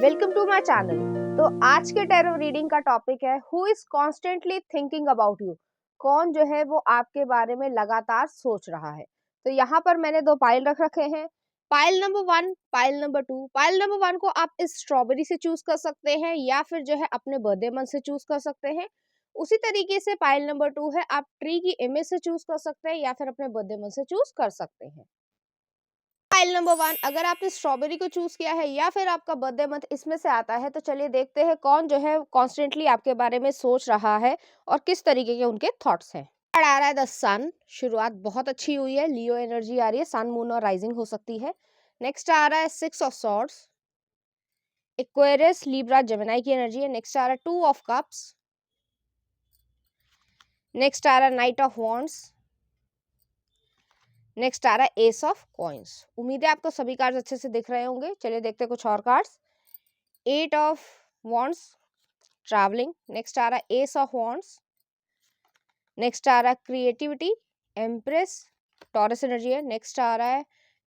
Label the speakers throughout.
Speaker 1: Welcome to my channel. तो आज के टैरो रीडिंग का टॉपिक है who is constantly thinking about you. कौन जो है वो आपके बारे में लगातार सोच रहा है। तो यहाँ पर मैंने दो पाइल रख रखे हैं, pile number 1, pile number 2। Pile number 1 को आप इस स्ट्रॉबेरी से चूज कर सकते हैं या फिर जो है अपने बर्थडे मंथ से चूज कर सकते हैं। उसी तरीके से पाइल नंबर 2 है, आप ट्री की इमेज से चूज कर सकते हैं या फिर अपने बर्थडे मंथ से चूज कर सकते हैं। फाइल नंबर 1, अगर आपने स्ट्रॉबेरी को चूज किया है या फिर आपका बर्थडे मंथ इसमें से आता है, तो चलिए देखते हैं कौन जो है कॉन्स्टेंटली आपके बारे में सोच रहा है और किस तरीके के उनके थॉट्स हैं। कार्ड आ रहा है द सन। शुरुआत बहुत अच्छी हुई है, लियो एनर्जी आ रही है, सन मून और राइजिंग हो सकती है। नेक्स्ट आ रहा है 6 of swords, Aquarius Libra Gemini की एनर्जी है। नेक्स्ट आ रहा है 2 ऑफ कप्स। नेक्स्ट आ रहा है नाइट ऑफ वॉन्ड्स। नेक्स्ट आ रहा है एस ऑफ कॉइंस। उम्मीद है आपको सभी कार्ड्स अच्छे से दिख रहे होंगे। चलिए देखते हैं कुछ और cards. 8 of wands, travelling. Next आ रहा है एस ऑफ वॉन्ड्स। नेक्स्ट आ रहा है क्रिएटिविटी, एम्प्रेस, टॉरस एनर्जी है। नेक्स्ट आ रहा है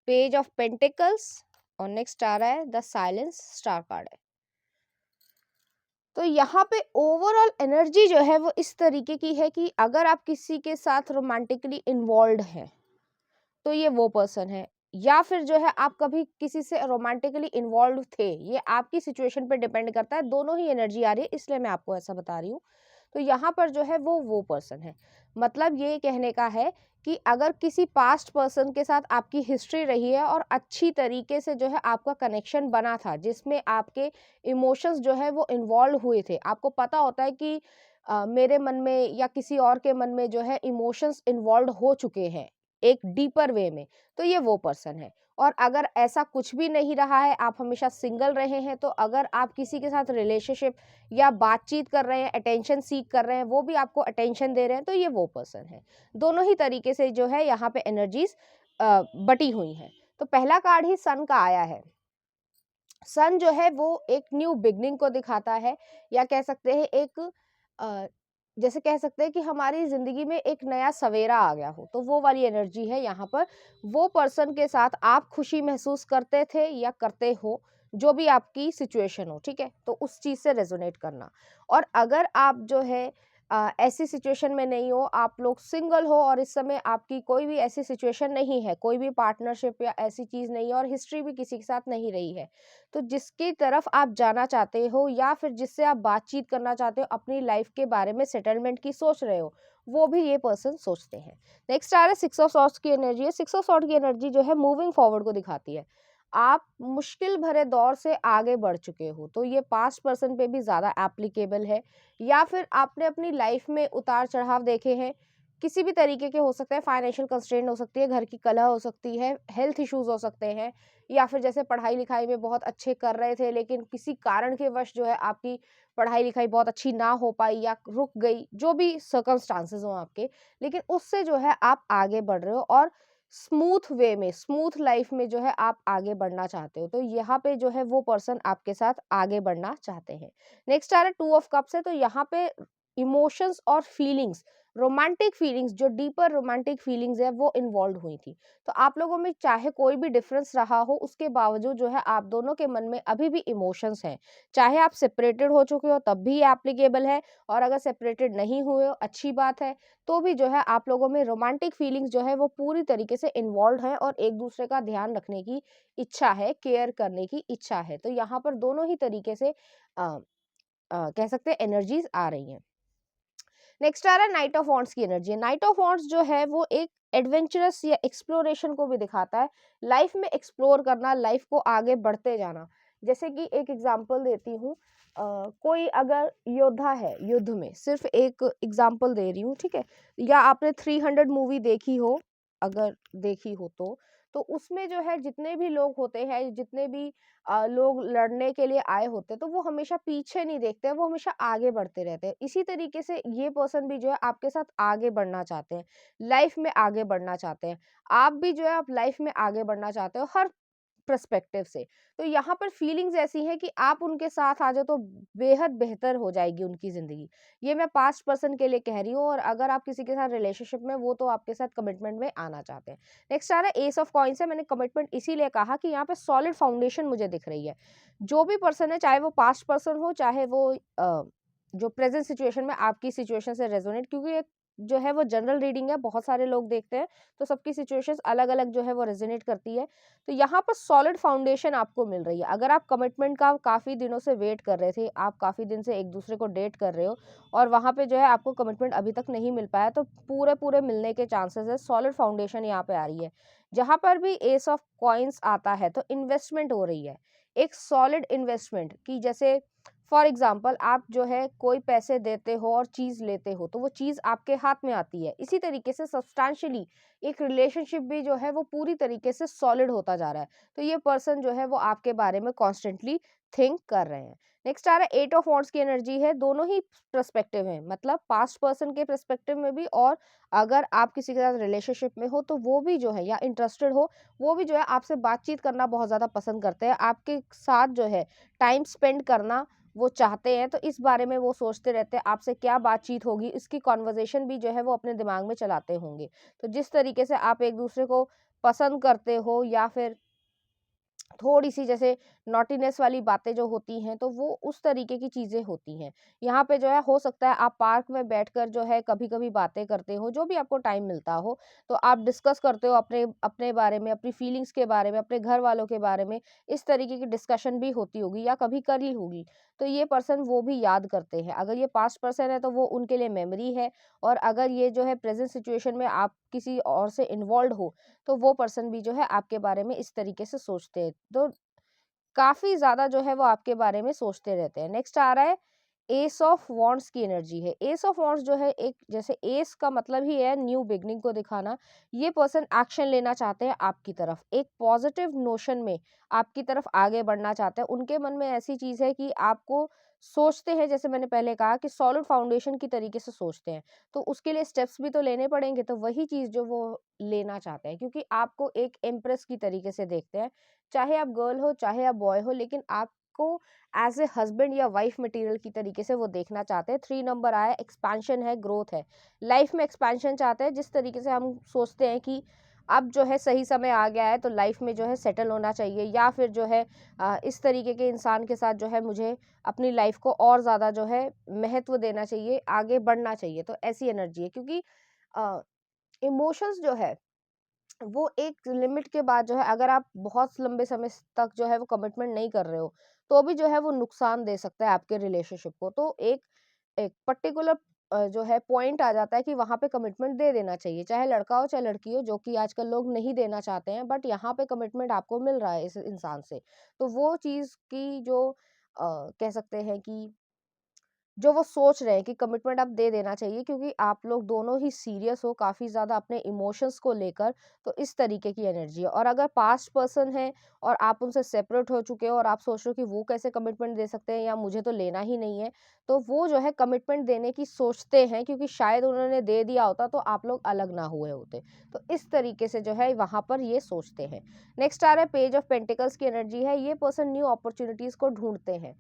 Speaker 1: पेज ऑफ पेंटिकल्स और नेक्स्ट आ रहा है द साइलेंस, स्टार कार्ड है। तो यहाँ पे ओवरऑल एनर्जी जो है वो इस तरीके की है कि अगर आप किसी के साथ रोमांटिकली इन्वॉल्व हैं तो ये वो पर्सन है, या फिर जो है आप कभी किसी से रोमांटिकली इन्वॉल्व थे। ये आपकी सिचुएशन पे डिपेंड करता है, दोनों ही एनर्जी आ रही है इसलिए मैं आपको ऐसा बता रही हूँ। तो यहाँ पर जो है वो पर्सन है। मतलब ये कहने का है कि अगर किसी पास्ट पर्सन के साथ आपकी हिस्ट्री रही है और अच्छी तरीके से जो है आपका कनेक्शन बना था, जिसमें आपके इमोशंस जो है वो इन्वॉल्व हुए थे, आपको पता होता है कि मेरे मन में या किसी और के मन में जो है इमोशंस इन्वॉल्व हो चुके हैं एक डीपर वे में, तो ये वो पर्सन है। और अगर ऐसा कुछ भी नहीं रहा है, आप हमेशा सिंगल रहे हैं, तो अगर आप किसी के साथ रिलेशनशिप या बातचीत कर रहे हैं, अटेंशन सीख कर रहे हैं, वो भी आपको अटेंशन दे रहे हैं, तो ये वो पर्सन है। दोनों ही तरीके से जो है यहाँ पे एनर्जीज बटी हुई हैं। तो पहला कार्ड ही सन का आया है। सन जो है वो एक न्यू बिगनिंग को दिखाता है, या कह सकते हैं एक जैसे कह सकते हैं कि हमारी जिंदगी में एक नया सवेरा आ गया हो, तो वो वाली एनर्जी है यहाँ पर। वो पर्सन के साथ आप खुशी महसूस करते थे या करते हो, जो भी आपकी सिचुएशन हो, ठीक है, तो उस चीज से रेजोनेट करना। और अगर आप जो है ऐसी सिचुएशन में नहीं हो, आप लोग सिंगल हो और इस समय आपकी कोई भी ऐसी सिचुएशन नहीं है, कोई भी पार्टनरशिप या ऐसी चीज नहीं है और हिस्ट्री भी किसी के साथ नहीं रही है, तो जिसकी तरफ आप जाना चाहते हो या फिर जिससे आप बातचीत करना चाहते हो, अपनी लाइफ के बारे में सेटलमेंट की सोच रहे हो, वो भी ये पर्सन सोचते हैं। नेक्स्ट आ रहा है 6 ऑफ सॉर्ड्स की एनर्जी है। 6 ऑफ सॉर्ड की एनर्जी जो है मूविंग फॉरवर्ड को दिखाती है। आप मुश्किल भरे दौर से आगे बढ़ चुके हो, तो ये पास्ट पर्सन पे भी ज्यादा एप्लीकेबल है। या फिर आपने अपनी लाइफ में उतार चढ़ाव देखे हैं, किसी भी तरीके के हो सकते हैं, फाइनेंशियल कंस्ट्रेंट हो सकती है, घर की कलह हो सकती है, हेल्थ इश्यूज हो सकते हैं, या फिर जैसे पढ़ाई लिखाई में बहुत अच्छे कर रहे थे लेकिन किसी कारण के वश जो है आपकी पढ़ाई लिखाई बहुत अच्छी ना हो पाई या रुक गई, जो भी सर्कमस्टांसेस हो आपके, लेकिन उससे जो है आप आगे बढ़ रहे हो और स्मूथ वे में, स्मूथ लाइफ में जो है आप आगे बढ़ना चाहते हो। तो यहाँ पे जो है वो पर्सन आपके साथ आगे बढ़ना चाहते हैं। नेक्स्ट आ रहा है 2 ऑफ कप्स है। तो यहाँ पे इमोशंस और फीलिंग्स, रोमांटिक फीलिंग्स, जो डीपर रोमांटिक फीलिंग्स है वो इन्वॉल्व हुई थी। तो आप लोगों में चाहे कोई भी डिफरेंस रहा हो, उसके बावजूद जो है आप दोनों के मन में अभी भी इमोशंस हैं। चाहे आप सेपरेटेड हो चुके हो तब भी एप्लीकेबल है, और अगर सेपरेटेड नहीं हुए हो, अच्छी बात है, तो भी जो है आप लोगों में रोमांटिक फीलिंग्स जो है वो पूरी तरीके से इन्वॉल्व है और एक दूसरे का ध्यान रखने की इच्छा है, केयर करने की इच्छा है। तो यहाँ पर दोनों ही तरीके से कह सकते हैं एनर्जीज आ रही हैं। नेक्स्ट आ रहा है नाइट ऑफ वॉन्ड्स की एनर्जी। नाइट ऑफ वॉन्ड्स जो है वो एक एडवेंचरस या एक्सप्लोरेशन को भी दिखाता है, लाइफ में एक्सप्लोर करना, लाइफ को आगे बढ़ते जाना। जैसे कि एक एग्जांपल देती हूँ, कोई अगर योद्धा है, युद्ध में, सिर्फ एक एग्जांपल दे रही हूँ, ठीक है, या आपने 300 मूवी देखी हो, अगर देखी हो तो उसमें जो है जितने भी लोग होते हैं, जितने भी लोग लड़ने के लिए आए होते हैं, तो वो हमेशा पीछे नहीं देखते हैं, वो हमेशा आगे बढ़ते रहते हैं। इसी तरीके से ये पर्सन भी जो है आपके साथ आगे बढ़ना चाहते हैं, लाइफ में आगे बढ़ना चाहते हैं। आप भी जो है आप लाइफ में आगे बढ़ना चाहते हो, हर पर्सपेक्टिव से। तो यहाँ पर फीलिंग्स ऐसी हैं कि आप उनके साथ आ जाओ तो बेहद बेहतर हो जाएगी उनकी ज़िंदगी। ये मैं पास्ट पर्सन के लिए कह रही हूँ, और अगर आप किसी के साथ रिलेशनशिप में, वो तो आपके साथ कमिटमेंट में आना चाहते हैं। नेक्स्ट आ रहा है एस ऑफ कॉइन्स है। मैंने कमिटमेंट इसीलिए कहा कि यहाँ पे सॉलिड फाउंडेशन मुझे दिख रही है। जो भी पर्सन है, चाहे वो पास्ट पर्सन हो, चाहे वो जो प्रेजेंट सिचुएशन में आपकी सिचुएशन से रेजोनेट, क्योंकि एक जो है वो जनरल रीडिंग है, बहुत सारे लोग देखते हैं, तो सबकी सिचुएशंस अलग-अलग जो है वो रेजोनेट करती है। तो यहाँ पर सॉलिड फाउंडेशन आपको मिल रही है। अगर आप कमिटमेंट का काफ़ी दिनों से वेट कर रहे थे, आप काफ़ी दिन से एक दूसरे को डेट कर रहे हो और वहाँ पे जो है आपको कमिटमेंट अभी तक नहीं मिल पाया, तो पूरे-पूरे मिलने के चांसेस है। सॉलिड फाउंडेशन यहाँ पे आ रही है। जहाँ पर भी एस ऑफ कॉइन्स आता है तो इन्वेस्टमेंट हो रही है। एक सॉलिड इन्वेस्टमेंट की, जैसे फॉर एग्जाम्पल आप जो है कोई पैसे देते हो और चीज़ लेते हो, तो वो चीज़ आपके हाथ में आती है। इसी तरीके से सब्सटैंशियली एक रिलेशनशिप भी जो है वो पूरी तरीके से सॉलिड होता जा रहा है। तो ये पर्सन जो है वो आपके बारे में कॉन्स्टेंटली थिंक कर रहे हैं। नेक्स्ट आ रहा है एट ऑफ वॉन्ड्स की एनर्जी है। दोनों ही पर्सपेक्टिव है, मतलब पास्ट पर्सन के पर्सपेक्टिव में भी, और अगर आप किसी के साथ रिलेशनशिप में हो तो वो भी जो है, या इंटरेस्टेड हो, वो भी जो है आपसे बातचीत करना बहुत ज़्यादा पसंद करते हैं, आपके साथ जो है टाइम स्पेंड करना वो चाहते हैं। तो इस बारे में वो सोचते रहते हैं आपसे क्या बातचीत होगी, इसकी कॉन्वर्जेशन भी जो है वो अपने दिमाग में चलाते होंगे। तो जिस तरीके से आप एक दूसरे को पसंद करते हो, या फिर थोड़ी-सी जैसे नॉटीनेस वाली बातें जो होती हैं, तो वो उस तरीके की चीज़ें होती हैं। यहाँ पे जो है हो सकता है आप पार्क में बैठकर जो है कभी-कभी बातें करते हो, जो भी आपको टाइम मिलता हो, तो आप डिस्कस करते हो अपने अपने बारे में, अपनी फीलिंग्स के बारे में, अपने घर वालों के बारे में, इस तरीके की डिस्कशन भी होती होगी या कभी करी होगी। तो ये पर्सन वो भी याद करते हैं। अगर ये पास्ट पर्सन है तो वो उनके लिए मेमोरी है, और अगर ये जो है प्रेज़ेंट सिचुएशन में आप किसी और से इन्वॉल्व्ड हो, तो वो पर्सन भी जो है आपके बारे में इस तरीके से सोचते हैं। तो काफ़ी ज़्यादा जो है वो आपके बारे में सोचते रहते हैं। नेक्स्ट आ रहा है एस ऑफ वॉन्ड्स की एनर्जी है। एस ऑफ वॉन्ड्स जो है, एक जैसे एस का मतलब ही है न्यू बिगनिंग को दिखाना। ये पर्सन एक्शन लेना चाहते हैं आपकी तरफ, एक पॉजिटिव नोशन में आपकी तरफ आगे बढ़ना चाहते हैं। उनके मन में ऐसी चीज़ है कि आपको सोचते हैं, जैसे मैंने पहले कहा कि सॉलिड फाउंडेशन की तरीके से सोचते हैं। तो उसके लिए स्टेप्स भी तो लेने पड़ेंगे, तो वही चीज़ जो वो लेना चाहते हैं, क्योंकि आपको एक एम्प्रेस की तरीके से देखते हैं। चाहे आप गर्ल हो, चाहे आप बॉय हो, लेकिन आपको एज़ ए हस्बैंड या वाइफ मटेरियल की तरीके से वो देखना चाहते हैं। 3 नंबर आया, एक्सपेंशन है, ग्रोथ है। लाइफ में एक्सपेंशन चाहते हैं, जिस तरीके से हम सोचते हैं कि अब जो है सही समय आ गया है, तो लाइफ में जो है सेटल होना चाहिए, या फिर जो है इस तरीके के इंसान के साथ जो है मुझे अपनी लाइफ को और ज़्यादा जो है महत्व देना चाहिए, आगे बढ़ना चाहिए। तो ऐसी एनर्जी है, क्योंकि इमोशंस जो है वो एक लिमिट के बाद जो है, अगर आप बहुत लंबे समय तक जो है वो कमिटमेंट नहीं कर रहे हो, तो भी जो है वो नुकसान दे सकता है आपके रिलेशनशिप को। तो एक एक पर्टिकुलर जो है पॉइंट आ जाता है कि वहाँ पे कमिटमेंट दे देना चाहिए, चाहे लड़का हो चाहे लड़की हो, जो कि आजकल लोग नहीं देना चाहते हैं, बट यहाँ पे कमिटमेंट आपको मिल रहा है इस इंसान से। तो वो चीज़ की जो कह सकते हैं कि जो वो सोच रहे हैं कि कमिटमेंट अब दे देना चाहिए, क्योंकि आप लोग दोनों ही सीरियस हो काफ़ी ज़्यादा अपने इमोशंस को लेकर। तो इस तरीके की एनर्जी है। और अगर पास्ट पर्सन है और आप उनसे सेपरेट हो चुके हो और आप सोच रहे हो कि वो कैसे कमिटमेंट दे सकते हैं, या मुझे तो लेना ही नहीं है, तो वो जो है कमिटमेंट देने की सोचते हैं, क्योंकि शायद उन्होंने दे दिया होता तो आप लोग अलग ना हुए होते। तो इस तरीके से जो है वहाँ पर ये सोचते हैं। नेक्स्ट आ रहा है पेज ऑफ पेंटिकल्स की एनर्जी है। ये पर्सन न्यू अपॉर्चुनिटीज़ को ढूंढते हैं।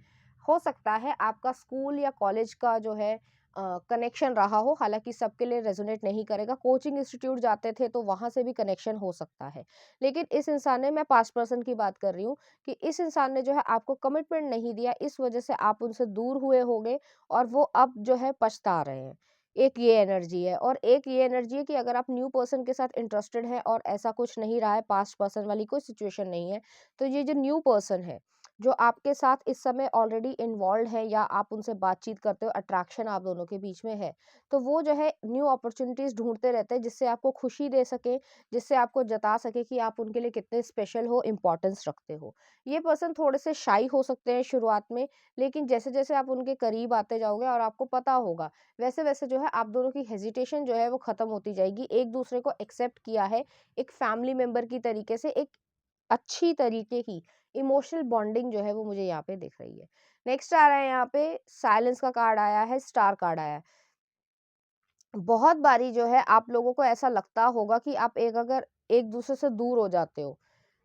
Speaker 1: हो सकता है आपका स्कूल या कॉलेज का जो है कनेक्शन रहा हो, हालाँकि सबके लिए रेज़ोनेट नहीं करेगा। कोचिंग इंस्टीट्यूट जाते थे तो वहाँ से भी कनेक्शन हो सकता है। लेकिन इस इंसान ने, मैं पास्ट पर्सन की बात कर रही हूँ, कि इस इंसान ने जो है आपको कमिटमेंट नहीं दिया, इस वज़ह से आप उनसे दूर हुए होंगे, और वो अब जो है पछता रहे हैं। एक ये एनर्जी है, और एक ये एनर्जी है कि अगर आप न्यू पर्सन के साथ इंटरेस्टेड हैं और ऐसा कुछ नहीं रहा है, पास्ट पर्सन वाली कोई सिचुएशन नहीं है, तो ये जो न्यू पर्सन है, जो आपके साथ इस समय ऑलरेडी इन्वॉल्व है, या आप उनसे बातचीत करते हो, अट्रैक्शन आप दोनों के बीच में है, तो वो जो है न्यू अपॉर्चुनिटीज़ ढूँढते रहते हैं, जिससे आपको खुशी दे सके, जिससे आपको जता सके कि आप उनके लिए कितने स्पेशल हो, इम्पोर्टेंस रखते हो। ये पर्सन थोड़े से शाई हो सकते हैं शुरुआत में, लेकिन जैसे-जैसे आप उनके करीब आते जाओगे और आपको पता होगा, वैसे-वैसे जो है आप दोनों की हेजिटेशन जो है वो खत्म होती जाएगी। एक-दूसरे को एक्सेप्ट किया है, एक फैमिली मेंबर की तरीके से, एक अच्छी तरीके की इमोशनल बॉन्डिंग जो है वो मुझे यहाँ पे दिख रही है। नेक्स्ट आ रहा है यहाँ पे साइलेंस का कार्ड आया है, स्टार कार्ड आया है। बहुत बारी जो है आप लोगों को ऐसा लगता होगा कि आप एक अगर एक दूसरे से दूर हो जाते हो,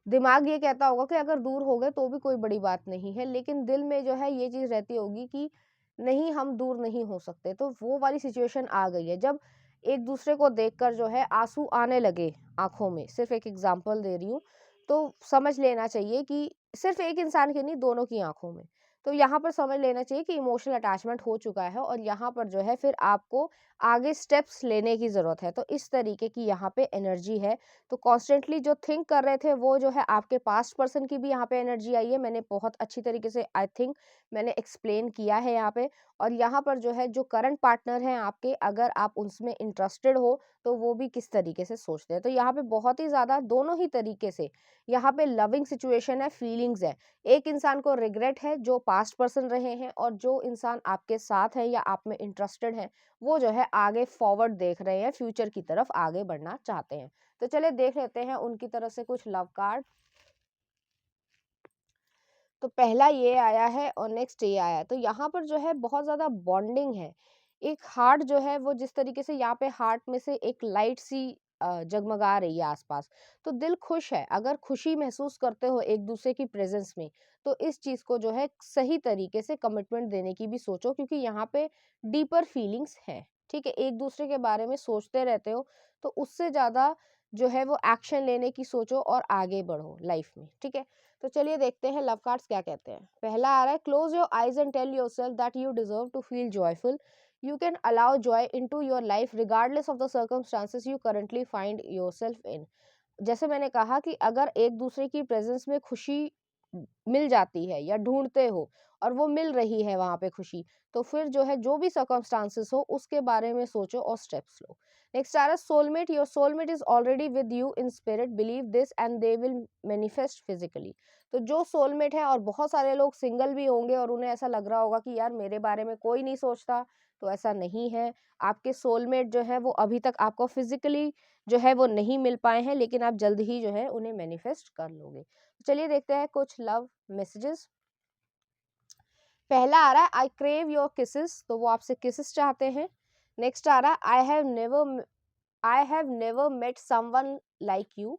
Speaker 1: दिमाग ये कहता होगा कि अगर दूर हो गए तो भी कोई बड़ी बात नहीं है, लेकिन दिल में जो है ये चीज़ रहती होगी कि नहीं, हम दूर नहीं हो सकते। तो वो वाली सिचुएशन आ गई है जब एक दूसरे को देखकर जो है आंसू आने लगे आंखों में, सिर्फ एक एग्जांपल दे रही हूँ, तो समझ लेना चाहिए कि सिर्फ एक इंसान की नहीं, दोनों की आंखों में। तो यहाँ पर समझ लेना चाहिए कि इमोशनल अटैचमेंट हो चुका है और यहाँ पर जो है फिर आपको आगे स्टेप्स लेने की ज़रूरत है। तो इस तरीके की यहाँ पे एनर्जी है। तो कॉन्स्टेंटली जो थिंक कर रहे थे वो जो है आपके पास्ट पर्सन की भी यहाँ पे एनर्जी आई है। मैंने बहुत अच्छी तरीके से आई थिंक मैंने एक्सप्लेन किया है यहाँ पे। और यहाँ पर जो है जो करंट पार्टनर हैं आपके, अगर आप उसमें इंटरेस्टेड हो तो वो भी किस तरीके से सोचते हैं। तो यहाँ पे बहुत ही ज़्यादा दोनों ही तरीके से यहाँ पे लविंग सिचुएशन है, फीलिंग्स है। एक इंसान को रिग्रेट है जो पास्ट पर्सन रहे हैं, और जो इंसान आपके साथ है या आप में इंटरेस्टेड है वो जो है आगे फॉरवर्ड देख रहे हैं, फ्यूचर की तरफ आगे बढ़ना चाहते हैं। तो चलिए देख लेते हैं उनकी तरफ से कुछ लव कार्ड। तो पहला ये आया है और नेक्स्ट ये आया है। तो यहाँ पर जो है बहुत ज़्यादा बॉन्डिंग है। एक हार्ट जो है वो जिस तरीके से यहाँ पे हार्ट में से एक लाइट सी जगमगा रही है आसपास, तो दिल खुश है। अगर खुशी महसूस करते हो एक दूसरे की प्रेजेंस में, तो इस चीज़ को जो है सही तरीके से कमिटमेंट देने की भी सोचो, क्योंकि यहाँ पे डीपर फीलिंग्स है। ठीक है, एक दूसरे के बारे में सोचते रहते हो, तो उससे ज़्यादा जो है वो एक्शन लेने की सोचो और आगे बढ़ो लाइफ में। ठीक है, तो चलिए देखते हैं लव कार्ड्स क्या कहते हैं। पहला आ रहा है, close your eyes and tell yourself that you deserve to feel joyful. You can allow joy into your life regardless of the circumstances you currently find yourself in. जैसे मैंने कहा कि अगर एक दूसरे की प्रेजेंस में खुशी मिल जाती है या ढूंढते हो और वो मिल रही है वहां पे खुशी, तो फिर जो है जो भी सर्कमस्टांसेस हो उसके बारे में सोचो और स्टेप्स लो। नेक्स्ट आ रहा है, soulmate, your soulmate is already with you in spirit, believe this and they will manifest physically. तो जो सोलमेट है, और बहुत सारे लोग सिंगल भी होंगे और उन्हें ऐसा लग रहा होगा कि यार मेरे बारे में कोई नहीं सोचता, तो ऐसा नहीं है। आपके सोलमेट जो है वो अभी तक आपको फिजिकली जो है वो नहीं मिल पाए हैं, लेकिन आप जल्द ही जो है उन्हें मैनिफेस्ट कर लोगे। चलिए देखते हैं कुछ लव मैसेजेस। पहला आ रहा है, आई क्रेव योर किसेस, तो वो आपसे किसेस चाहते हैं। नेक्स्ट आ रहा है, I have never met someone like you.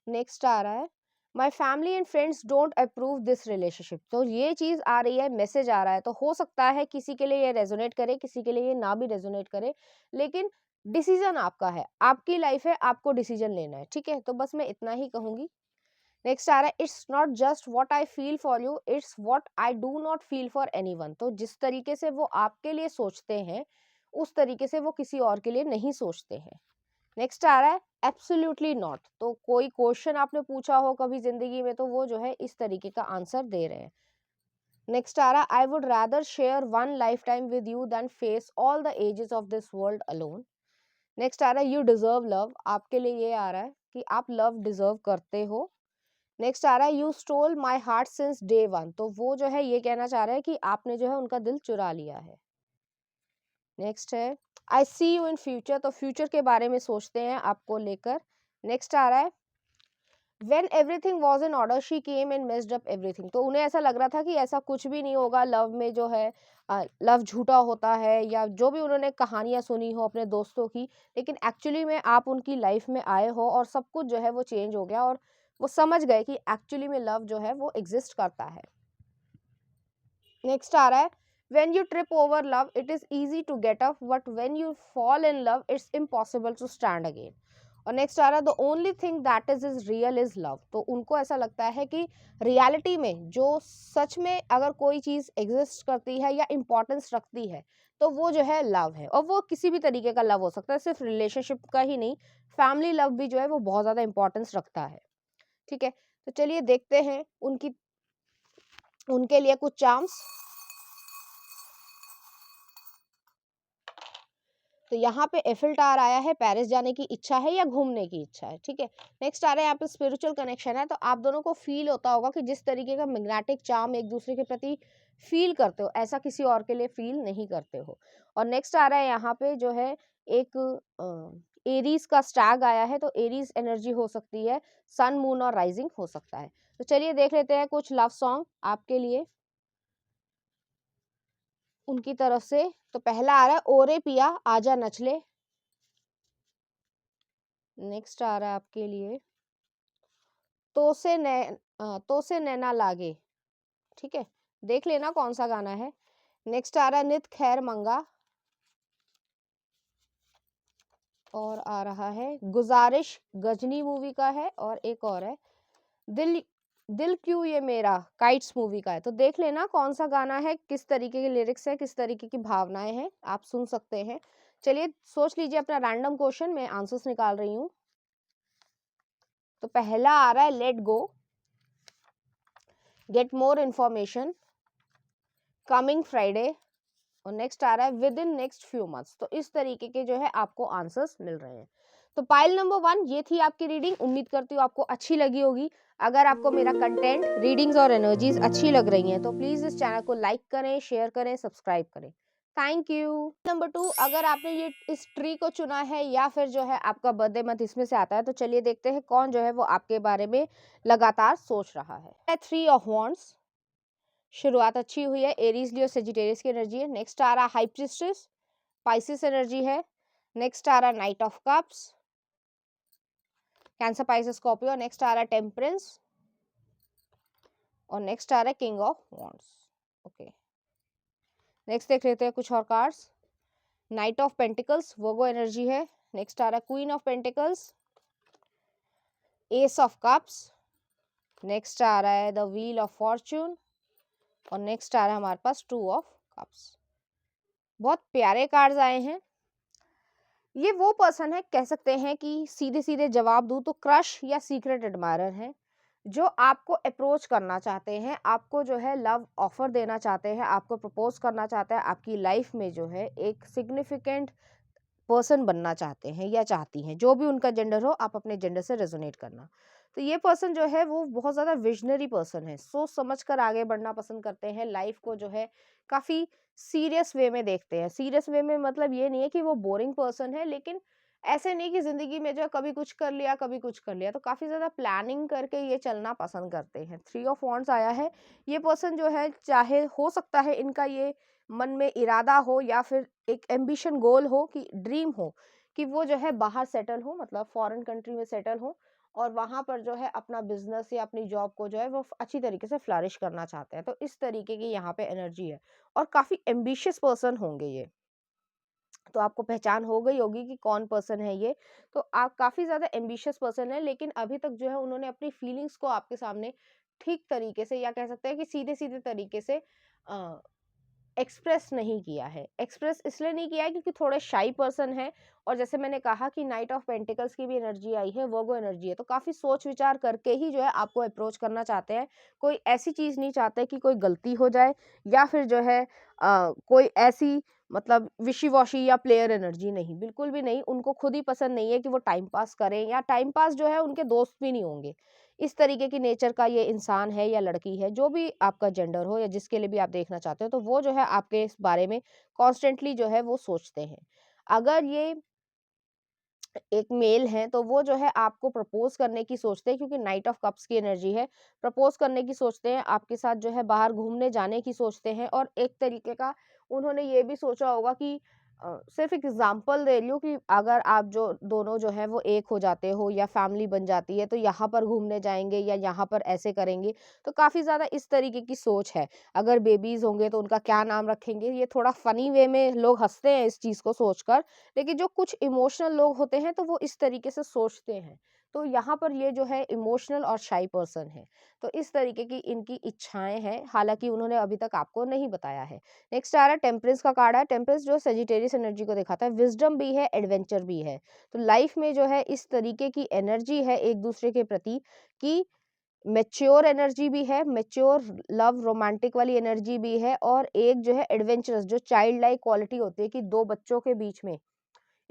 Speaker 1: Next आ रहा है, my family and friends don't approve this relationship. तो ये चीज आ रही है, मैसेज आ रहा है। तो हो सकता है किसी के लिए ये रेजोनेट करे, किसी के लिए ये ना भी रेजोनेट करे, लेकिन डिसीजन आपका है, आपकी लाइफ है, आपको डिसीजन लेना है। ठीक है, तो बस मैं इतना ही कहूंगी। नेक्स्ट आ रहा है, it's not just what I feel for you, it's what I do not feel for anyone. तो जिस तरीके से वो आपके लिए सोचते हैं उस तरीके से वो किसी और के लिए नहीं सोचते हैं। नेक्स्ट आ रहा है, एब्सोल्युटली नॉट। तो कोई क्वेश्चन आपने पूछा हो कभी जिंदगी में, तो वो जो है इस तरीके का आंसर दे रहे हैं। नेक्स्ट आ रहा है, I would rather share one lifetime with you than face all the ages of this world alone. Next आ रहा है, यू डिजर्व लव। आपके लिए ये आ रहा है कि आप लव डिजर्व करते हो। नेक्स्ट आ रहा है, you stole my heart since day one. तो वो जो है ये कहना चाह रहे हैं कि आपने जो है उनका दिल चुरा लिया है। नेक्स्ट है, आई सी यू इन फ्यूचर। तो फ्यूचर के बारे में सोचते हैं आपको लेकर। नेक्स्ट आ रहा है, When everything was in order, she came and messed up everything। तो उन्हें ऐसा लग रहा था कि ऐसा कुछ भी नहीं होगा लव में, जो है लव झूठा होता है, या जो भी उन्होंने कहानियां सुनी हो अपने दोस्तों की, लेकिन एक्चुअली में आप उनकी लाइफ में आए हो और सब कुछ जो है वो चेंज हो गया, और वो समझ गए कि एक्चुअली में लव जो है वो एग्जिस्ट करता है। नेक्स्ट आ रहा है, when you trip over love it is easy to get up, but when you fall in love it's impossible to stand again। और नेक्स्ट आ रहा है, the only thing that is real is love. तो उनको ऐसा लगता है कि रियलिटी में जो सच में अगर कोई चीज एग्जिस्ट करती है या इम्पोर्टेंस रखती है, तो वो जो है लव है। और वो किसी भी तरीके का लव हो सकता है, सिर्फ रिलेशनशिप का ही नहीं, फैमिली लव भी जो है वो बहुत ज्यादा इंपॉर्टेंस रखता है। ठीक है, तो चलिए देखते हैं उनके लिए कुछ चार्म्स। तो यहाँ पे एफिल टावर आया है, पेरिस जाने की इच्छा है या घूमने की इच्छा है। ठीक है, नेक्स्ट आ रहा है, यहाँ पे स्पिरिचुअल कनेक्शन है। तो आप दोनों को फील होता होगा कि जिस तरीके का मैग्नेटिक चार्म एक दूसरे के प्रति फील करते हो, ऐसा किसी और के लिए फील नहीं करते हो। और नेक्स्ट आ रहा है, यहाँ पे जो है एक एरीज का स्टैग आया है। तो एरीज एनर्जी हो सकती है, सन मून और राइजिंग हो सकता है। तो चलिए देख लेते हैं कुछ लव सॉन्ग आपके लिए उनकी तरफ से। तो पहला आ रहा है, ओरे पिया आजा नचले। नेक्स्ट आ रहा है आपके लिए, तो से नैना लागे, ठीक है, देख लेना कौन सा गाना है। नेक्स्ट आ रहा है नित खैर मंगा, और आ रहा है गुजारिश, गजनी मूवी का है, और एक और है दिल दिल क्यों ये मेरा, काइट्स मूवी का है। तो देख लेना कौन सा गाना है, किस तरीके के लिरिक्स है, किस तरीके की भावनाएं हैं, आप सुन सकते हैं। चलिए सोच लीजिए अपना रैंडम क्वेश्चन, मैं आंसर्स निकाल रही हूँ। तो पहला आ रहा है let go, get more information, coming Friday, और नेक्स्ट आ रहा है with in next few months. तो इस तरीके के जो है आपको आंसर्स मिल रहे हैं। तो पाइल नंबर 1 ये थी आपकी रीडिंग, उम्मीद करती हूँ आपको अच्छी लगी होगी। अगर आपको मेरा कंटेंट, रीडिंग्स और एनर्जीज अच्छी लग रही हैं तो प्लीज इस चैनल को लाइक करें, शेयर करें, सब्सक्राइब करें। Thank you. नंबर 2, अगर आपने ये इस ट्री को चुना है या फिर जो है आपका बर्थडे मंथ इसमें से आता है, तो चलिए देखते हैं कौन जो है वो आपके बारे में लगातार सोच रहा है। 3 ऑफ वॉन्ड्स, शुरुआत अच्छी हुई है, एरीज लियो सेजिटेरियस की एनर्जी है। नेक्स्ट आ रहा हाई प्रीस्टेस, पाइसेस एनर्जी है। नेक्स्ट आ रहा knight of cups, Cancer Pisces Scorpio. Next आ रहा टेम्परेंस, और नेक्स्ट आ रहा है king of wands. Okay, next देख लेते हैं कुछ और cards. Knight of pentacles, Virgo energy है। नेक्स्ट आ रहा queen of pentacles, ace of cups. Next आ रहा है द व्हील ऑफ फॉर्च्यून, और नेक्स्ट आ रहा है हमारे पास 2 ऑफ कप्स। बहुत प्यारे कार्ड्स आए हैं। ये वो पर्सन है, कह सकते हैं कि सीधे सीधे जवाब दूं तो क्रश या सीक्रेट एडमायरर है, जो आपको अप्रोच करना चाहते हैं, आपको जो है लव ऑफर देना चाहते हैं, आपको प्रपोज करना चाहते हैं, आपकी लाइफ में जो है एक सिग्निफिकेंट पर्सन बनना चाहते हैं या चाहती हैं। जो भी उनका जेंडर हो, आप अपने जेंडर से रेजोनेट करना। तो ये पर्सन जो है वो बहुत ज़्यादा विजनरी पर्सन है, सोच समझ कर आगे बढ़ना पसंद करते हैं, लाइफ को जो है काफ़ी सीरियस वे में देखते हैं। सीरियस वे में मतलब ये नहीं है कि वो बोरिंग पर्सन है, लेकिन ऐसे नहीं कि ज़िंदगी में जो है कभी कुछ कर लिया, कभी कुछ कर लिया। तो काफ़ी ज़्यादा प्लानिंग करके ये चलना पसंद करते हैं। 3 ऑफ वॉन्ड्स आया है। ये पर्सन जो है, चाहे हो सकता है इनका ये मन में इरादा हो या फिर एक एम्बिशन गोल हो, कि ड्रीम हो कि वो जो है बाहर सेटल हो, मतलब फॉरेन कंट्री में सेटल हो, और वहां पर जो है अपना बिजनेस या अपनी जॉब को जो है वो अच्छी तरीके से फ्लरिश करना चाहते हैं। तो इस तरीके की यहाँ पे एनर्जी है, और काफी एम्बिशियस पर्सन होंगे ये। तो आपको पहचान हो गई होगी कि कौन पर्सन है ये। तो आप काफी ज्यादा एम्बिशियस पर्सन है, लेकिन अभी तक जो है उन्होंने अपनी फीलिंग्स को आपके सामने ठीक तरीके से, या कह सकते हैं कि सीधे सीधे तरीके से एक्सप्रेस नहीं किया है। एक्सप्रेस इसलिए नहीं किया है क्योंकि थोड़े शाई पर्सन है, और जैसे मैंने कहा कि नाइट ऑफ पेंटिकल्स की भी एनर्जी आई है, वर्गो एनर्जी है, तो काफी सोच विचार करके ही जो है आपको अप्रोच करना चाहते हैं। कोई ऐसी चीज नहीं चाहते कि कोई गलती हो जाए, या फिर जो है कोई ऐसी मतलब विशी वॉशी या प्लेयर एनर्जी नहीं, बिल्कुल भी नहीं। उनको खुद ही पसंद नहीं है कि वो टाइम पास करें, या टाइम पास जो है उनके दोस्त भी नहीं होंगे। इस तरीके की नेचर का ये इंसान है या लड़की है, जो भी आपका जेंडर हो या जिसके लिए भी आप देखना चाहते हो, तो वो जो है आपके इस बारे में कॉन्स्टेंटली जो है वो सोचते हैं। अगर ये एक मेल है तो वो जो है आपको प्रपोज करने की सोचते हैं, क्योंकि नाइट ऑफ कप्स की एनर्जी है। प्रपोज करने की सोचते हैं, आपके साथ जो है बाहर घूमने जाने की सोचते हैं, और एक तरीके का उन्होंने ये भी सोचा होगा कि सिर्फ एक एग्जांपल दे रही हूँ कि अगर आप जो दोनों जो है वो एक हो जाते हो या फैमिली बन जाती है, तो यहाँ पर घूमने जाएंगे या यहाँ पर ऐसे करेंगे। तो काफ़ी ज़्यादा इस तरीके की सोच है। अगर बेबीज़ होंगे तो उनका क्या नाम रखेंगे, ये थोड़ा फनी वे में लोग हंसते हैं इस चीज़ को सोचकर, लेकिन जो कुछ इमोशनल लोग होते हैं तो वो इस तरीके से सोचते हैं। तो यहाँ पर ये जो है इमोशनल और शाई पर्सन है। तो इस तरीके की इनकी इच्छाएं हैं, हालांकि उन्होंने अभी तक आपको नहीं बताया है। नेक्स्ट आ रहा है टेम्परेंस का कार्ड है। टेम्परेंस जो सेजिटेरियस एनर्जी को दिखाता है, विजडम भी है, एडवेंचर भी है। तो लाइफ में जो है इस तरीके की एनर्जी है एक दूसरे के प्रति, कि मैच्योर एनर्जी भी है, मैच्योर लव रोमांटिक वाली एनर्जी भी है, और एक जो है एडवेंचरस, जो चाइल्ड लाइक क्वालिटी होती है कि दो बच्चों के बीच में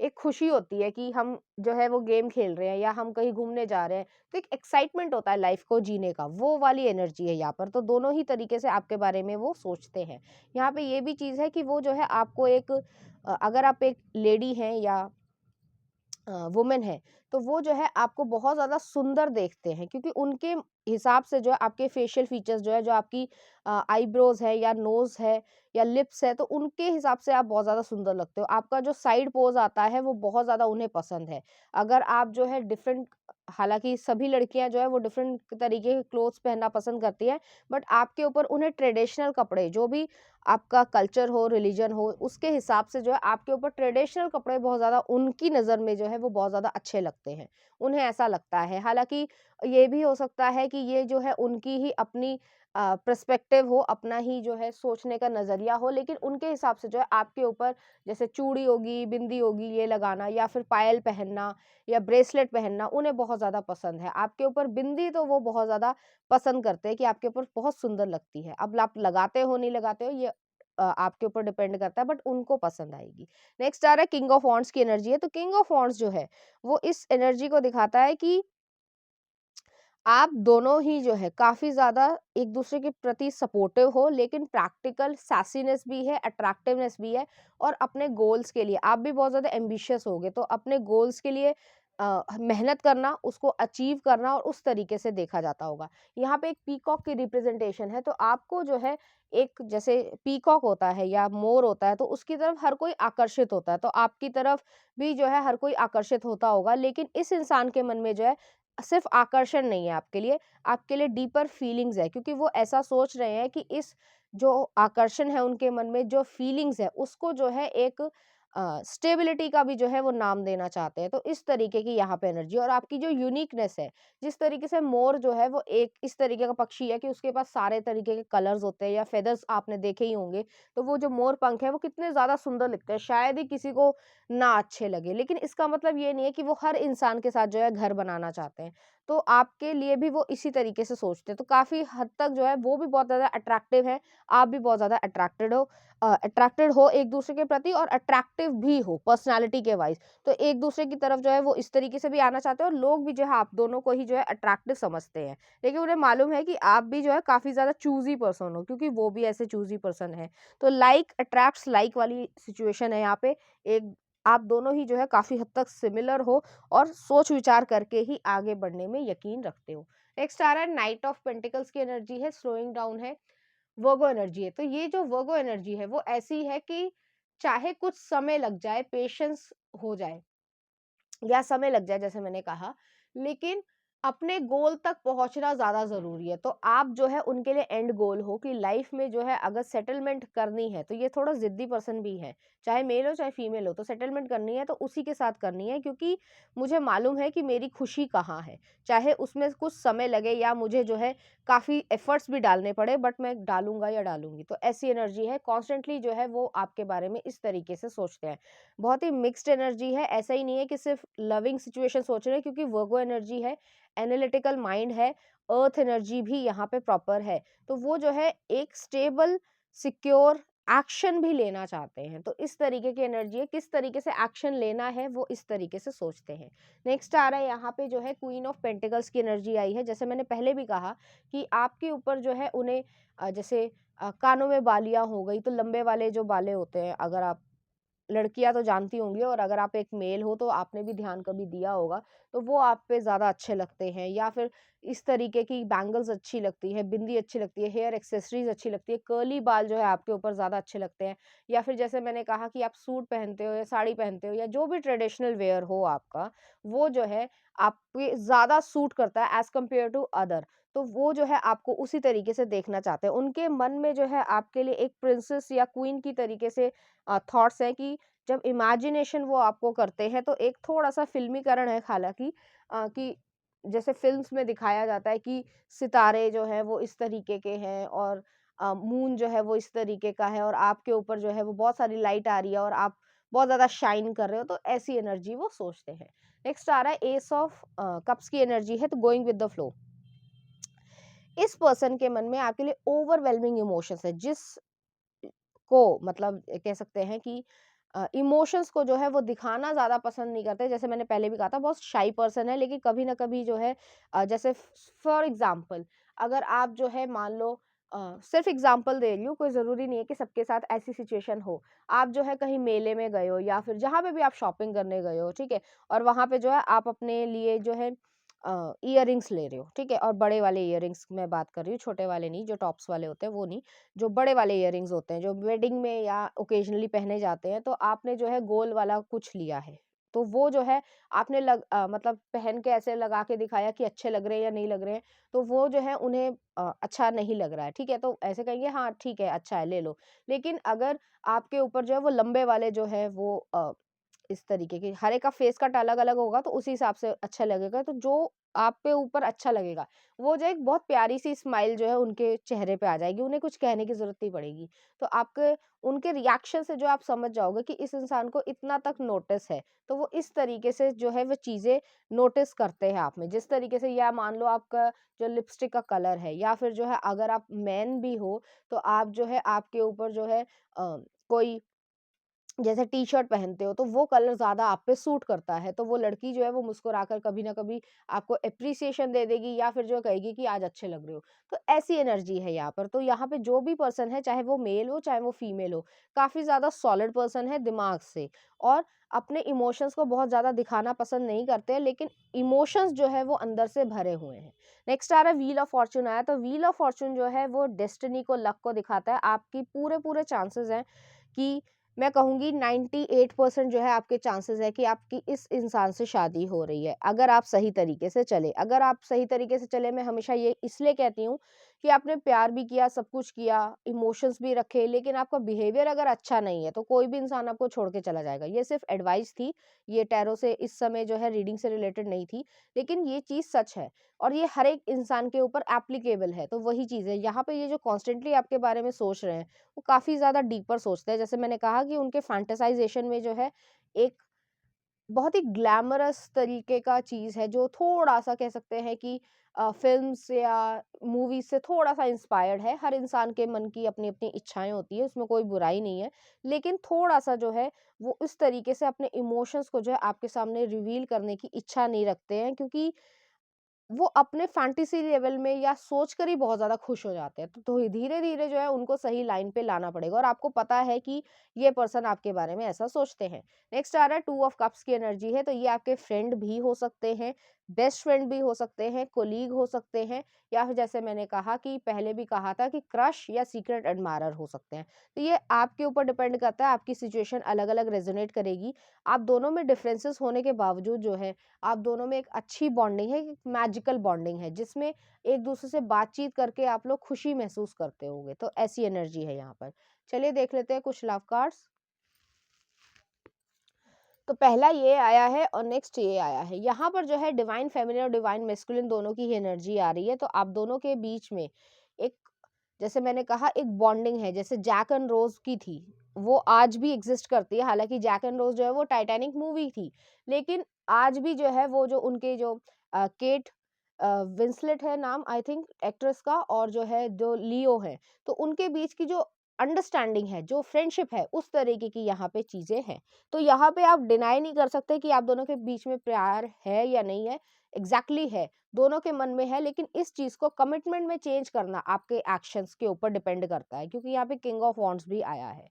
Speaker 1: एक खुशी होती है कि हम जो है वो गेम खेल रहे हैं या हम कहीं घूमने जा रहे हैं, तो एक एक्साइटमेंट होता है लाइफ को जीने का, वो वाली एनर्जी है यहाँ पर। तो दोनों ही तरीके से आपके बारे में वो सोचते हैं। यहाँ पे ये भी चीज़ है कि वो जो है आपको एक अगर आप एक लेडी हैं या वुमेन है, तो वो जो है आपको बहुत ज़्यादा सुंदर देखते हैं, क्योंकि उनके हिसाब से जो है आपके फेशियल फीचर्स जो है, जो आपकी आईब्रोज है या नोज है या लिप्स है, तो उनके हिसाब से आप बहुत ज़्यादा सुंदर लगते हो। आपका जो साइड पोज़ आता है वो बहुत ज़्यादा उन्हें पसंद है। अगर आप जो है डिफरेंट, हालाँकि सभी लड़कियाँ जो है वो डिफरेंट तरीके के क्लोथ्स पहनना पसंद करती हैं, बट आपके ऊपर उन्हें ट्रेडिशनल कपड़े, जो भी आपका कल्चर हो, रिलीजन हो, उसके हिसाब से जो है आपके ऊपर ट्रेडिशनल कपड़े बहुत ज़्यादा उनकी नज़र में जो है वो बहुत ज़्यादा अच्छे लगते हैं। उन्हें ऐसा लगता है। हालाँकि ये भी हो सकता है कि ये जो है उनकी ही अपनी पर्सपेक्टिव हो, अपना ही जो है सोचने का नज़रिया हो, लेकिन उनके हिसाब से जो है आपके ऊपर जैसे चूड़ी होगी, बिंदी होगी, ये लगाना या फिर पायल पहनना या ब्रेसलेट पहनना उन्हें बहुत ज़्यादा पसंद है। आपके ऊपर बिंदी तो वो बहुत ज़्यादा पसंद करते हैं कि आपके ऊपर बहुत सुंदर लगती है। अब आप लगाते हो, नहीं लगाते हो, ये आपके ऊपर डिपेंड करता है, बट उनको पसंद आएगी। नेक्स्ट आ रहा है किंग ऑफ वॉन्ड्स की एनर्जी है। तो किंग ऑफ वॉन्ड्स जो है वो इस एनर्जी को दिखाता है कि आप दोनों ही जो है काफ़ी ज़्यादा एक-दूसरे के प्रति सपोर्टिव हो, लेकिन प्रैक्टिकल सैसीनेस भी है, अट्रैक्टिवनेस भी है, और अपने गोल्स के लिए आप भी बहुत ज़्यादा एम्बिशियस होगे, तो अपने गोल्स के लिए मेहनत करना, उसको अचीव करना, और उस तरीके से देखा जाता होगा। यहाँ पे एक पीकॉक की रिप्रेजेंटेशन है, तो आपको जो है एक जैसे पीकॉक होता है या मोर होता है, तो उसकी तरफ हर कोई आकर्षित होता है, तो आपकी तरफ भी जो है हर कोई आकर्षित होता होगा, लेकिन इस इंसान के मन में जो है सिर्फ आकर्षण नहीं है आपके लिए डीपर फीलिंग्स है, क्योंकि वो ऐसा सोच रहे हैं कि इस जो आकर्षण है उनके मन में, जो फीलिंग्स है उसको जो है एक स्टेबिलिटी का भी जो है वो नाम देना चाहते हैं। तो इस तरीके की यहाँ पे एनर्जी, और आपकी जो यूनिकनेस है, जिस तरीके से मोर जो है वो एक इस तरीके का पक्षी है कि उसके पास सारे तरीके के कलर्स होते हैं, या फेदर्स आपने देखे ही होंगे, तो वो जो मोर पंख है वो कितने ज्यादा सुंदर लगते हैं, शायद ही किसी को ना अच्छे लगे, लेकिन इसका मतलब ये नहीं है कि वो हर इंसान के साथ जो है घर बनाना चाहते हैं। तो आपके लिए भी वो इसी तरीके से सोचते हैं, तो काफ़ी हद तक जो है वो भी बहुत ज़्यादा अट्रैक्टिव है, आप भी बहुत ज़्यादा अट्रैक्टेड हो एक-दूसरे के प्रति, और अट्रैक्टिव भी हो पर्सनैलिटी के वाइज़। तो एक-दूसरे की तरफ जो है वो इस तरीके से भी आना चाहते हैं, और लोग भी जो है आप दोनों को ही जो है अट्रैक्टिव समझते हैं। लेकिन उन्हें मालूम है कि आप भी जो है काफ़ी ज़्यादा चूज़ी पर्सन हो, क्योंकि वो भी ऐसे चूज़ी पर्सन है। तो लाइक अट्रैक्ट्स लाइक वाली सिचुएशन है यहाँ पे। एक आप दोनों ही जो है काफ़ी हद तक सिमिलर हो, और सोच विचार करके ही आगे बढ़ने में यकीन रखते हो। नेक्स्ट आ रहा है नाइट ऑफ पेंटिकल्स की एनर्जी है, स्लोइंग डाउन है, वर्गो एनर्जी है। तो ये जो वर्गो एनर्जी है वो ऐसी है कि चाहे कुछ समय लग जाए, पेशेंस हो जाए या समय लग जाए, जैसे मैंने कहा, लेकिन अपने गोल तक पहुंचना ज्यादा जरूरी है। तो आप जो है उनके लिए एंड गोल हो कि लाइफ में जो है अगर सेटलमेंट करनी है, तो ये थोड़ा जिद्दी पर्सन भी है, चाहे मेल हो चाहे फीमेल हो, तो सेटलमेंट करनी है तो उसी के साथ करनी है, क्योंकि मुझे मालूम है कि मेरी खुशी कहाँ है, चाहे उसमें कुछ समय लगे या मुझे जो है काफी एफर्ट्स भी डालने पड़े, बट मैं डालूंगा या डालूंगी। तो ऐसी एनर्जी है, कॉन्स्टेंटली जो है वो आपके बारे में इस तरीके से सोचते हैं। बहुत ही मिक्स्ड एनर्जी है, ऐसा ही नहीं है कि सिर्फ लविंग सिचुएशन सोच रहे हैं, क्योंकि वर्गो एनर्जी है, एनालिटिकल माइंड है, अर्थ एनर्जी भी यहाँ पे प्रॉपर है। तो वो जो है एक स्टेबल सिक्योर एक्शन भी लेना चाहते हैं। तो इस तरीके की एनर्जी है, किस तरीके से एक्शन लेना है वो इस तरीके से सोचते हैं। नेक्स्ट आ रहा है यहाँ पे जो है क्वीन ऑफ पेंटिकल्स की एनर्जी आई है। जैसे मैंने पहले भी कहा कि आपके ऊपर जो है उन्हें जैसे कानों में बालियां हो गई, तो लंबे वाले जो बाले होते हैं, अगर आप लड़कियाँ तो जानती होंगी, और अगर आप एक मेल हो तो आपने भी ध्यान कभी दिया होगा, तो वो आप पे ज़्यादा अच्छे लगते हैं, या फिर इस तरीके की बैंगल्स अच्छी लगती है, बिंदी अच्छी लगती है, हेयर एक्सेसरीज अच्छी लगती है, कर्ली बाल जो है आपके ऊपर ज़्यादा अच्छे लगते हैं, या फिर जैसे मैंने कहा कि आप सूट पहनते हो या साड़ी पहनते हो, या जो भी ट्रेडिशनल वेयर हो आपका, वो जो है आप पे ज़्यादा सूट करता है एज़ कम्पेयर टू अदर। तो वो जो है आपको उसी तरीके से देखना चाहते हैं। उनके मन में जो है आपके लिए एक प्रिंसेस या क्वीन की तरीके से थॉट्स हैं कि जब इमेजिनेशन वो आपको करते हैं, तो एक थोड़ा-सा फ़िल्मीकरण है, हालाँकि कि जैसे फ़िल्म्स में दिखाया जाता है कि सितारे जो हैं वो इस तरीके के हैं, और मून जो है वो इस तरीके का है, और आपके ऊपर जो है वो बहुत सारी लाइट आ रही है, और आप बहुत ज़्यादा शाइन कर रहे हो, तो ऐसी एनर्जी वो सोचते हैं। नेक्स्ट आ रहा है एस ऑफ कप्स की एनर्जी है, तो गोइंग विद द फ्लो। इस पर्सन के मन में आपके लिए ओवरवेलमिंग इमोशंस है, जिस को मतलब कह सकते हैं कि इमोशंस को जो है वो दिखाना ज़्यादा पसंद नहीं करते। जैसे मैंने पहले भी कहा था, बहुत शाई पर्सन है, लेकिन कभी ना कभी जो है जैसे फॉर एग्जांपल, अगर आप जो है मान लो सिर्फ एग्जांपल दे रही हूँ, कोई ज़रूरी नहीं है कि सबके साथ ऐसी सिचुएशन हो। आप जो है कहीं मेले में गए हो, या फिर जहाँ पे भी आप शॉपिंग करने गए हो, ठीक है, और वहाँ पे जो है आप अपने लिए जो है इयररिंग्स ले रहे हो, ठीक है, और बड़े वाले इयररिंग्स मैं बात कर रही हूँ, छोटे वाले नहीं, जो टॉप्स वाले होते हैं वो नहीं, जो बड़े वाले इयररिंग्स होते हैं जो वेडिंग में या ओकेजनली पहने जाते हैं, तो आपने जो है गोल वाला कुछ लिया है, तो वो जो है आपने मतलब पहन के ऐसे लगा के दिखाया कि अच्छे लग रहे हैं या नहीं लग रहे हैं, तो वो जो है उन्हें अच्छा नहीं लग रहा है, ठीक है, तो ऐसे कहेंगे हाँ ठीक है अच्छा है ले लो। लेकिन अगर आपके ऊपर जो है वो लंबे वाले जो है वो इस तरीके के, हर एक का फेस कट अलग-अलग होगा तो उसी हिसाब से अच्छा लगेगा, तो जो आप पे ऊपर अच्छा लगेगा, वो जो एक बहुत प्यारी-सी स्माइल जो है उनके चेहरे पे आ जाएगी, उन्हें कुछ कहने की ज़रूरत नहीं पड़ेगी। तो आपके उनके रिएक्शन से जो आप समझ जाओगे कि इस इंसान को इतना तक नोटिस है, तो वो इस तरीके से जो है वो चीज़ें नोटिस करते हैं आप में। जिस तरीके से, या मान लो आपका जो लिपस्टिक का कलर है, या फिर जो है अगर आप मेन भी हो, तो आप जो है आपके ऊपर जो है कोई जैसे टी-शर्ट पहनते हो तो वो कलर ज़्यादा आप पे सूट करता है, तो वो लड़की जो है वो मुस्कुराकर कभी न कभी आपको एप्रिसिएशन दे देगी, या फिर जो कहेगी कि आज अच्छे लग रहे हो। तो ऐसी एनर्जी है यहाँ पर। तो यहाँ पे जो भी पर्सन है, चाहे वो मेल हो, चाहे वो फीमेल हो, काफ़ी ज़्यादा सॉलिड पर्सन है दिमाग से, और अपने इमोशंस को बहुत ज़्यादा दिखाना पसंद नहीं करते हैं, लेकिन इमोशंस जो है वो अंदर से भरे हुए हैं। नेक्स्ट आ रहा है व्हील ऑफ फॉर्च्यून आया, तो व्हील ऑफ फॉर्च्यून जो है वो डेस्टिनी को, लक को दिखाता है। आपकी पूरे-पूरे चांसेस हैं कि, मैं कहूँगी 98% जो है आपके चांसेस है कि आपकी इस इंसान से शादी हो रही है, अगर आप सही तरीके से चले। अगर आप सही तरीके से चले, मैं हमेशा ये इसलिए कहती हूँ कि आपने प्यार भी किया, सब कुछ किया, इमोशंस भी रखे, लेकिन आपका बिहेवियर अगर अच्छा नहीं है, तो कोई भी इंसान आपको छोड़ के चला जाएगा। ये सिर्फ एडवाइस थी, ये टैरो से इस समय जो है रीडिंग से रिलेटेड नहीं थी, लेकिन ये चीज़ सच है, और ये हर एक इंसान के ऊपर एप्लीकेबल है। तो वही चीज़ है, यहाँ पे ये जो कॉन्स्टेंटली आपके बारे में सोच रहे हैं, वो काफ़ी ज़्यादा डीपर सोचते हैं। जैसे मैंने कहा कि उनके फैंटेसाइज़ेशन में जो है एक बहुत ही ग्लैमरस तरीके का चीज़ है, जो थोड़ा-सा कह सकते हैं कि फ़िल्म्स या मूवीज़ से थोड़ा-सा इंस्पायर्ड है। हर इंसान के मन की अपनी-अपनी इच्छाएँ होती हैं, उसमें कोई बुराई नहीं है। लेकिन थोड़ा-सा जो है वो इस तरीके से अपने इमोशंस को जो है आपके सामने रिवील करने की इच्छा नहीं रखते हैं, क्योंकि वो अपने फैंटेसी लेवल में या सोचकर ही बहुत ज़्यादा खुश हो जाते हैं। तो धीरे-धीरे जो है उनको सही लाइन पे लाना पड़ेगा, और आपको पता है कि ये पर्सन आपके बारे में ऐसा सोचते हैं। नेक्स्ट आ रहा है 2 ऑफ कप्स की एनर्जी है, तो ये आपके फ्रेंड भी हो सकते हैं, बेस्ट फ्रेंड भी हो सकते हैं, कोलीग हो सकते हैं, या फिर जैसे मैंने कहा कि पहले भी कहा था कि क्रश या सीक्रेट एडमायरर हो सकते हैं। तो ये आपके ऊपर डिपेंड करता है, आपकी सिचुएशन अलग-अलग रेज़ोनेट करेगी। आप दोनों में डिफरेंसेस होने के बावजूद जो है आप दोनों में एक अच्छी बॉन्डिंग है, एक मैजिकल बॉन्डिंग है, जिसमें एक दूसरे से बातचीत करके आप लोग खुशी महसूस करते होंगे। तो ऐसी एनर्जी है यहाँ पर। चलिए देख लेते हैं कुछ लव कार्ड्स। तो पहला ये आया है और नेक्स्ट ये आया है। यहाँ पर जो है डिवाइन फेमिनिन और डिवाइन मैस्कुलिन दोनों की ही एनर्जी आ रही है। तो आप दोनों के बीच में एक, जैसे मैंने कहा, एक बॉन्डिंग है, जैसे जैक एंड रोज की थी, वो आज भी एग्जिस्ट करती है। हालांकि जैक एंड रोज जो है वो टाइटैनिक मूवी थी, लेकिन आज भी जो है वो जो उनके जो केट विंसलेट है नाम आई थिंक एक्ट्रेस का, और जो है जो लियो है, तो उनके बीच की जो अंडरस्टैंडिंग है, जो फ्रेंडशिप है, उस तरीके की यहाँ पे चीजें हैं। तो यहाँ पे आप डिनाई नहीं कर सकते कि आप दोनों के बीच में प्यार है या नहीं है। एग्जैक्टली है, दोनों के मन में है, लेकिन इस चीज को कमिटमेंट में चेंज करना आपके एक्शंस के ऊपर डिपेंड करता है, क्योंकि यहाँ पे किंग ऑफ वॉन्ड्स भी आया है।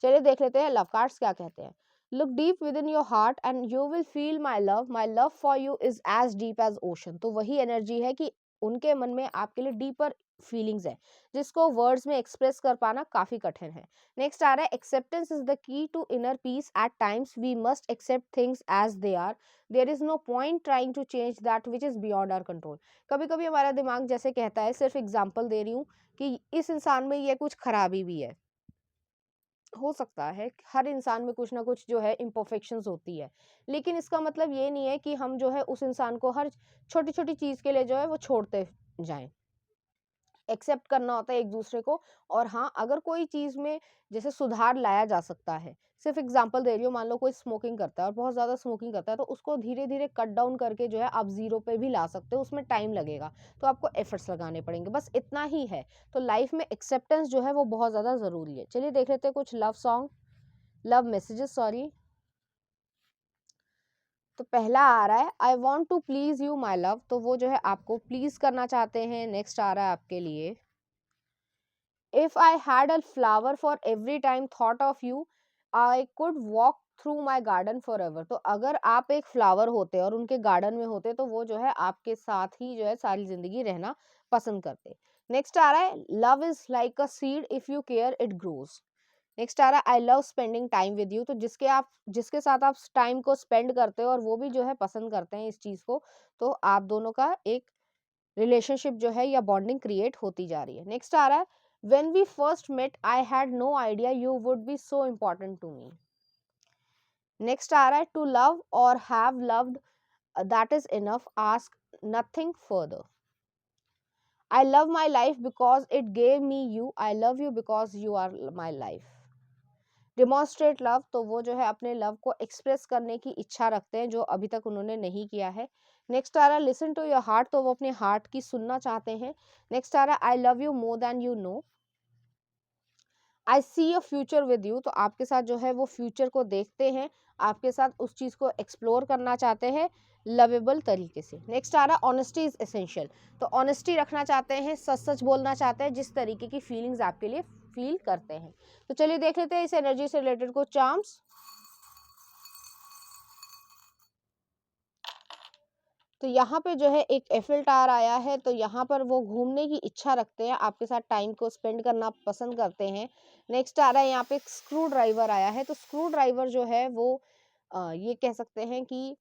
Speaker 1: चलिए देख लेते हैं लव कार्ड्स क्या कहते हैं। Look deep within your heart and you will feel my love for you is as deep as ocean. तो वही एनर्जी है कि उनके मन में आपके लिए डीपर फीलिंग्स है, जिसको वर्ड्स में एक्सप्रेस कर पाना काफी कठिन है। नेक्स्ट आ रहा है acceptance is the key to inner peace. At times we must accept things as they are, there is no point trying to change that which is beyond our control. कभी कभी हमारा दिमाग जैसे कहता है, सिर्फ एग्जाम्पल दे रही हूँ, कि इस इंसान में ये कुछ खराबी भी है। हो सकता है, हर इंसान में कुछ ना कुछ जो है इम्परफेक्शंस होती है, लेकिन इसका मतलब ये नहीं है कि हम जो है उस इंसान को हर छोटी छोटी चीज के लिए जो है वो छोड़ते जाएं। एक्सेप्ट करना होता है एक दूसरे को। और हाँ, अगर कोई चीज में जैसे सुधार लाया जा सकता है, सिर्फ एग्जांपल दे रही हूँ, मान लो कोई स्मोकिंग करता है और बहुत ज्यादा स्मोकिंग करता है, तो उसको धीरे धीरे कट डाउन करके जो है आप जीरो पे भी ला सकते हो। उसमें टाइम लगेगा, तो आपको एफर्ट्स लगाने पड़ेंगे, बस इतना ही है। तो लाइफ में एक्सेप्टेंस जो है वो बहुत ज्यादा जरूरी है। चलिए देख लेते हैं कुछ love song, love messages sorry. तो पहला आ रहा है I want to please you my love, तो वो जो है आपको प्लीज करना चाहते हैं। नेक्स्ट आ रहा है आपके लिए, if I had a flower for every time thought of you, I could walk through my garden for ever. तो अगर आप एक फ्लावर होते और उनके गार्डन में होते तो वो जो है आपके साथ ही जो है सारी जिंदगी रहना पसंद करते। नेक्स्ट आ रहा है love is like a seed if you care it grows. Next आ रहा है I love spending time with you. तो जिसके साथ आप टाइम को स्पेंड करते हो और वो भी जो है पसंद करते हैं इस चीज को, तो आप दोनों का एक रिलेशनशिप जो है या बॉन्डिंग क्रिएट होती जा रही है। नेक्स्ट आ रहा है when we first met I had no idea you would be so important to me. Next आ रहा है to love or have loved that is enough, ask nothing further. I love my life because it gave me you, I love you because you are my life. Demonstrate love, तो वो जो है अपने love को express करने की इच्छा रखते हैं जो अभी तक उन्होंने नहीं किया है। नेक्स्ट आ रहा है लिसन टू योर हार्ट, तो वो अपने हार्ट की सुनना चाहते हैं। नेक्स्ट आ रहा है I love you more than you know, I see a future with you, तो आपके साथ जो है वो फ्यूचर को देखते हैं, आपके साथ उस चीज को एक्सप्लोर करना चाहते हैं लवेबल तरीके से। नेक्स्ट आ रहा है ऑनेस्टी इज एसेंशियल, तो ऑनेस्टी रखना चाहते हैं, सच सच बोलना चाहते हैं जिस तरीके की फीलिंग्स आपके लिए फील करते हैं। तो चलिए देख लेते हैं इस एनर्जी से रिलेटेड कुछ चार्म्स। तो यहाँ पे जो है एक एफिल टावर आया है, तो यहाँ पर वो घूमने की इच्छा रखते हैं, आपके साथ टाइम को स्पेंड करना पसंद करते हैं। नेक्स्ट आ रहा है यहाँ पे एक स्क्रू ड्राइवर आया है, तो स्क्रू ड्राइवर जो है वो ये कह सकते हैं कि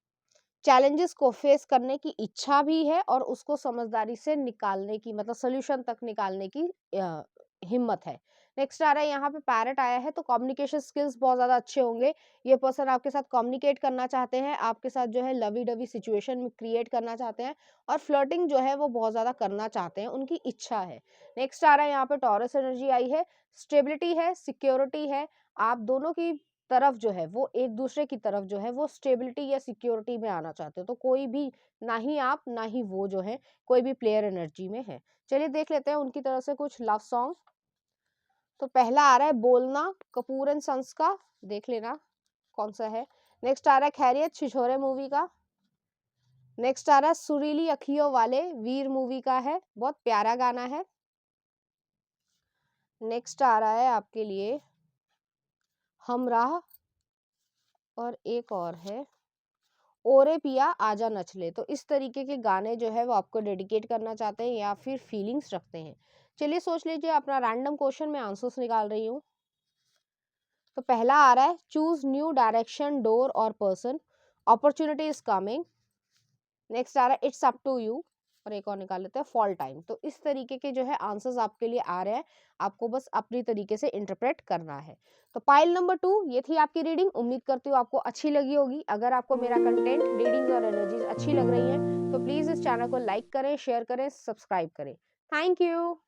Speaker 1: चैलेंजेस को फेस करने की इच्छा भी है और उसको समझदारी से निकालने की मतलब सोल्यूशन तक निकालने की हिम्मत है। नेक्स्ट आ रहा है यहाँ पे पैरेट आया है, तो कम्युनिकेशन स्किल्स बहुत ज़्यादा अच्छे होंगे। ये पर्सन आपके साथ कम्युनिकेट करना चाहते हैं, आपके साथ जो है लवी डवी सिचुएशन में क्रिएट करना चाहते हैं और फ्लर्टिंग जो है वो बहुत ज़्यादा करना चाहते हैं, उनकी इच्छा है। नेक्स्ट आ रहा है यहाँ पे टॉरस एनर्जी आई है, स्टेबिलिटी है, सिक्योरिटी है। आप दोनों की तरफ जो है वो एक दूसरे की तरफ जो है वो स्टेबिलिटी या सिक्योरिटी में आना चाहते हो, तो कोई भी ना ही आप ना ही वो जो है कोई भी प्लेयर एनर्जी में है। चलिए देख लेते हैं उनकी तरफ से कुछ लव सॉन्ग। तो पहला आ रहा है बोलना, कपूर एंड सन्स का, देख लेना कौन सा है। नेक्स्ट आ रहा है खैरियत, छिछोरे मूवी का। नेक्स्ट आ रहा है सुरीली अखियों वाले, वीर मूवी का है, बहुत प्यारा गाना है। नेक्स्ट आ रहा है आपके लिए हमराह, और एक और है ओरे पिया आजा नचले। तो इस तरीके के गाने जो है वो आपको डेडिकेट करना चाहते हैं या फिर फीलिंग्स रखते हैं। चलिए सोच लीजिए अपना रैंडम क्वेश्चन में आंसर्स निकाल रही हूँ। तो पहला आ रहा है choose new direction door or person, opportunity is coming. Next आ रहा है इट्स अप टू यू, और एक और निकाल लेते हैं फॉल टाइम। तो इस तरीके के जो है आंसर्स आपके लिए आ रहे हैं, आपको बस अपनी तरीके से इंटरप्रेट करना है। तो पाइल नंबर 2 ये थी आपकी रीडिंग, उम्मीद करती हूँ आपको अच्छी लगी होगी। अगर आपको मेरा कंटेंट, रीडिंग्स और एनर्जीज अच्छी लग रही है तो प्लीज इस चैनल को लाइक करें, शेयर करें, सब्सक्राइब करें। Thank you.